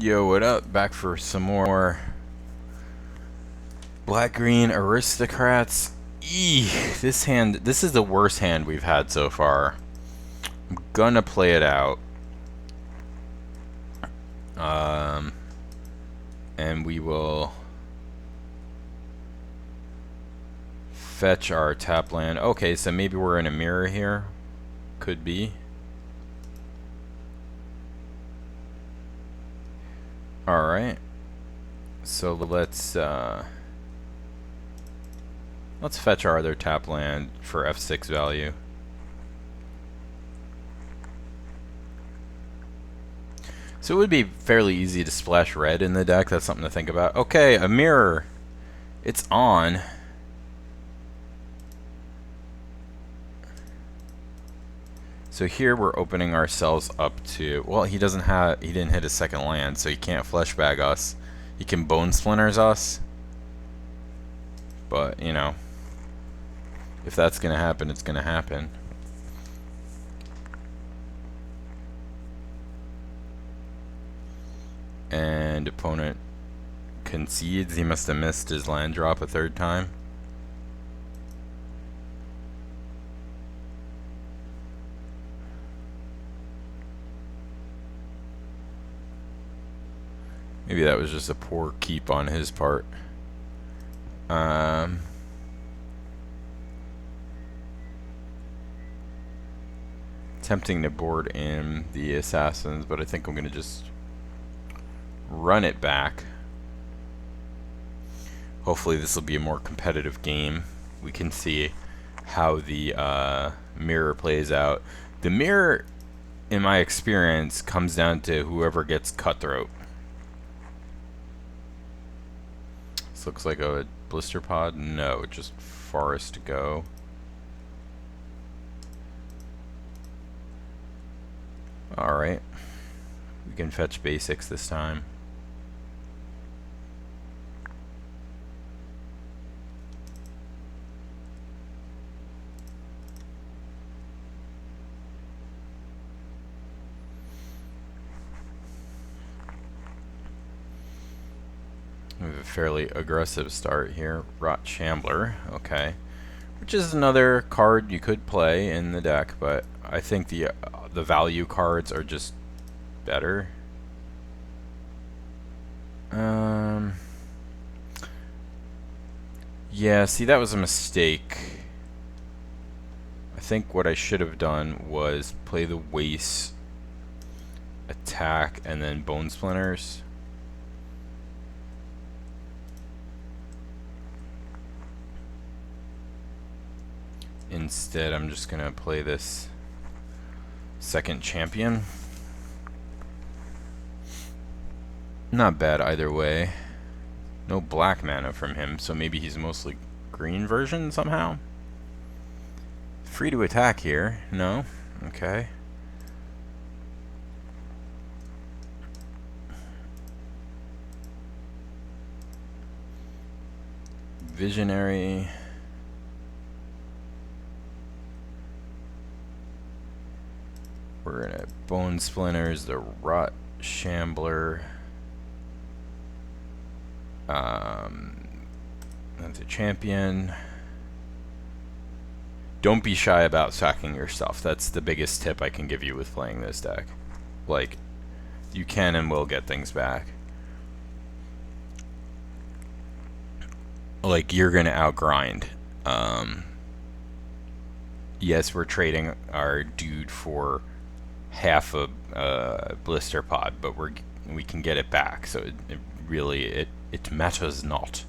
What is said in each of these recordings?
Yo, what up? Back for some more black-green Aristocrats. This hand, this is the worst hand we've had so far. I'm gonna play it out. And we will fetch our tap land. Okay, so maybe we're in a mirror here. Could be. Alright. So let's fetch our other tap land for F6 value. So it would be fairly easy to splash red in the deck. That's something to think about. Okay, a mirror. It's on. So here we're opening ourselves up to, well, he didn't hit his second land, so he can't flesh bag us. He can bone splinters us. But, you know, if that's gonna happen, it's gonna happen. And opponent concedes. He must have missed his land drop a third time. Maybe that was just a poor keep on his part. Tempting to board in the assassins, but I think I'm going to just run it back. Hopefully this will be a more competitive game. We can see how the mirror plays out. The mirror, in my experience, comes down to whoever gets cutthroat. This looks like a blister pod. No, just forest to go. Alright. We can fetch basics this time. We have a fairly aggressive start here. Rot Shambler, okay. Which is another card you could play in the deck, but I think the value cards are just better. Yeah, see, that was a mistake. I think what I should have done was play the waste, attack, and then bone splinters. Instead, I'm just gonna play this second champion. Not bad either way. No black mana from him, so maybe he's mostly green version somehow. Free to attack here. No? Okay. Visionary. We're gonna bone splinters, the Rot Shambler. That's a champion. Don't be shy about sacking your stuff. That's the biggest tip I can give you with playing this deck. Like, you can and will get things back. Like, you're gonna outgrind. Yes, we're trading our dude for half a blister pod, but we can get it back, so it really matters not.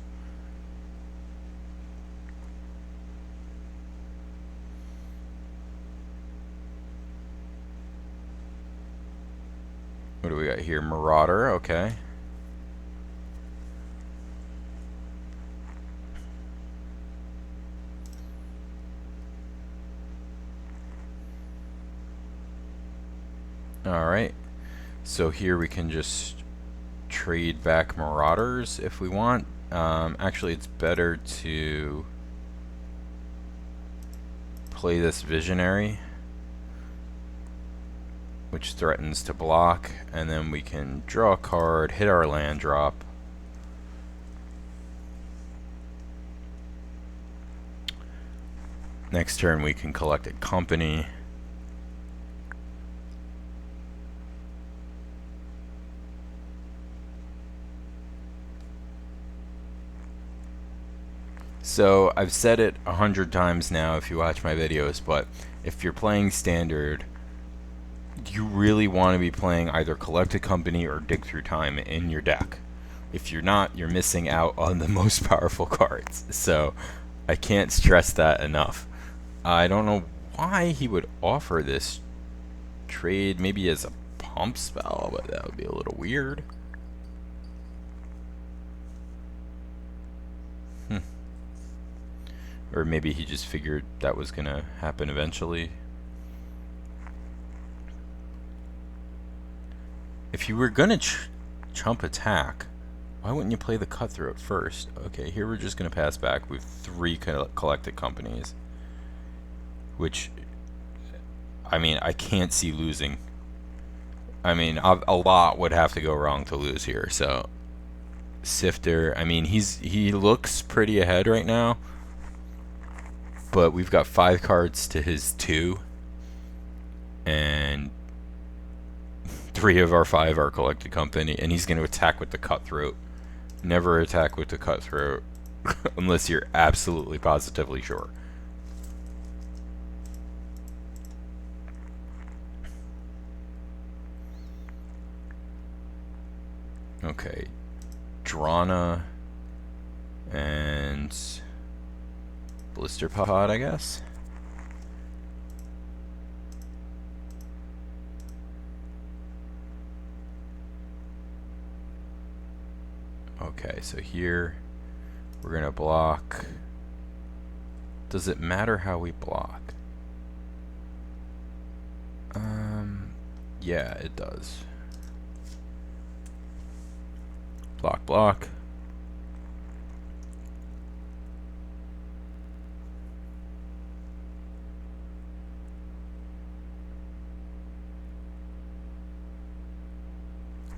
What do we got here? Marauder, okay. Alright, so here we can just trade back Marauders if we want. Actually, it's better to play this Visionary. which threatens to block, and then we can draw a card, hit our land drop. Next turn we can collect a company. So I've said it 100 times now if you watch my videos, but if you're playing standard, you really want to be playing either Collect a Company or Dig Through Time in your deck. If you're not, you're missing out on the most powerful cards. So I can't stress that enough. I don't know why he would offer this trade, maybe as a pump spell, but that would be a little weird. Or maybe he just figured that was going to happen eventually. If you were going to chump attack, why wouldn't you play the Cutthroat first? Okay, here we're just going to pass back with 3 collected companies. Which, I mean, I can't see losing. I mean, a lot would have to go wrong to lose here. So, Sifter, I mean, he looks pretty ahead right now. But we've got 5 cards to his 2. And 3 of our 5 are collected company. And he's going to attack with the Cutthroat. Never attack with the Cutthroat unless you're absolutely positively sure. Okay. Drana and Blister Pod, I guess. Okay, so here we're gonna block. Does it matter how we block? Yeah, it does. Block, block.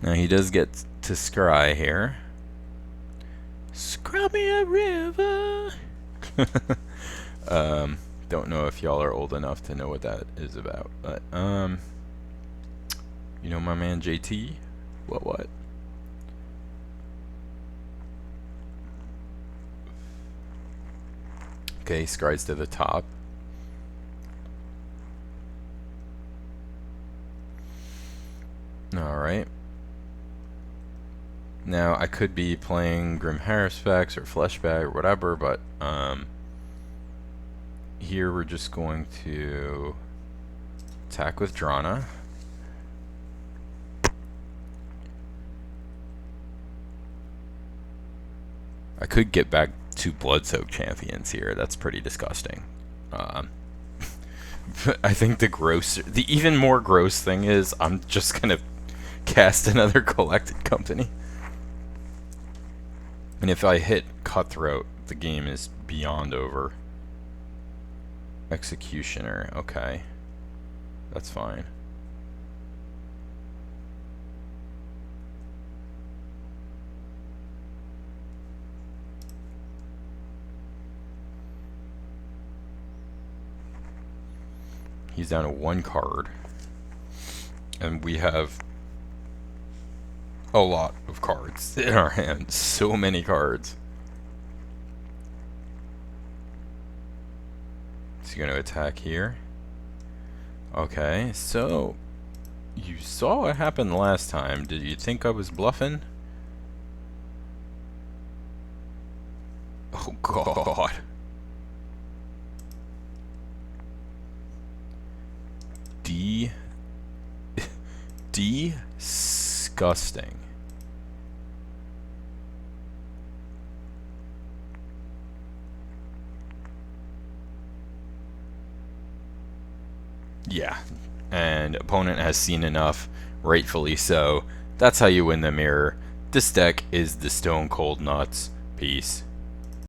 Now he does get to scry here. Scry me a river. Don't know if y'all are old enough to know what that is about, but you know my man JT? What? Okay, scries to the top. Alright. Now, I could be playing Grim Haruspex or Fleshbag or whatever, but here we're just going to attack with Drana. I could get back 2 Bloodsoaked Champions here. That's pretty disgusting. But I think the even more gross thing is I'm just gonna cast another collected company. And if I hit Cutthroat, the game is beyond over. Executioner, okay. That's fine. He's down to 1 card. And we have a lot of cards in our hand. So many cards. Is he going to attack here? Okay, so you saw what happened last time. Did you think I was bluffing? Oh god. Disgusting. Yeah, and opponent has seen enough, rightfully so. That's how you win the mirror. This deck is the Stone Cold Nuts. Peace.